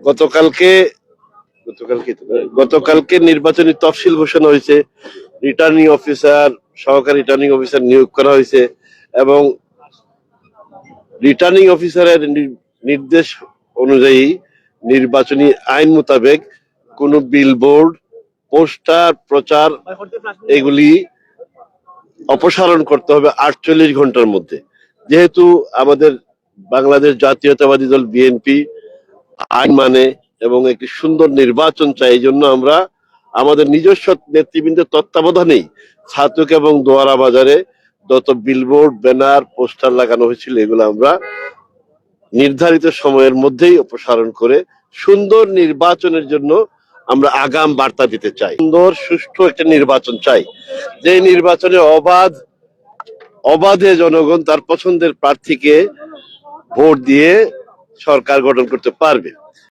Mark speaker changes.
Speaker 1: গতকালকে গতকালকে নির্বাচনী তফসিল ঘোষণা হয়েছে। রিটার্নিং অফিসার, সহকারী রিটার্নিং অফিসার নিয়োগ করা হয়েছে এবং রিটার্নিং অফিসারের নির্দেশ অনুযায়ী নির্বাচনী আইন মোতাবেক কোনো বিলবোর্ড, পোস্টার, প্রচার এগুলি অপসারণ করতে হবে 48 ঘন্টার মধ্যে। যেহেতু আমাদের বাংলাদেশ জাতীয়তাবাদী দল বিএনপি আইন মানে এবং একটি সুন্দর নির্বাচন চাই, এই জন্য আমরা আমাদের নিজস্ব নেতৃবৃন্দের তত্ত্বাবধানেই ছাতক এবং দোয়ারা বাজারে যত বিলবোর্ড, ব্যানার, পোস্টার লাগানো হয়েছিল এগুলো আমরা নির্ধারিত সময়ের মধ্যেই অপসারণ করে সুন্দর নির্বাচনের জন্য আমরা আগাম বার্তা দিতে চাই। সুন্দর সুষ্ঠু একটা নির্বাচন চাই, যে নির্বাচনে অবাধে জনগণ তার পছন্দের প্রার্থীকে ভোট দিয়ে সরকার গঠন করতে পারবে।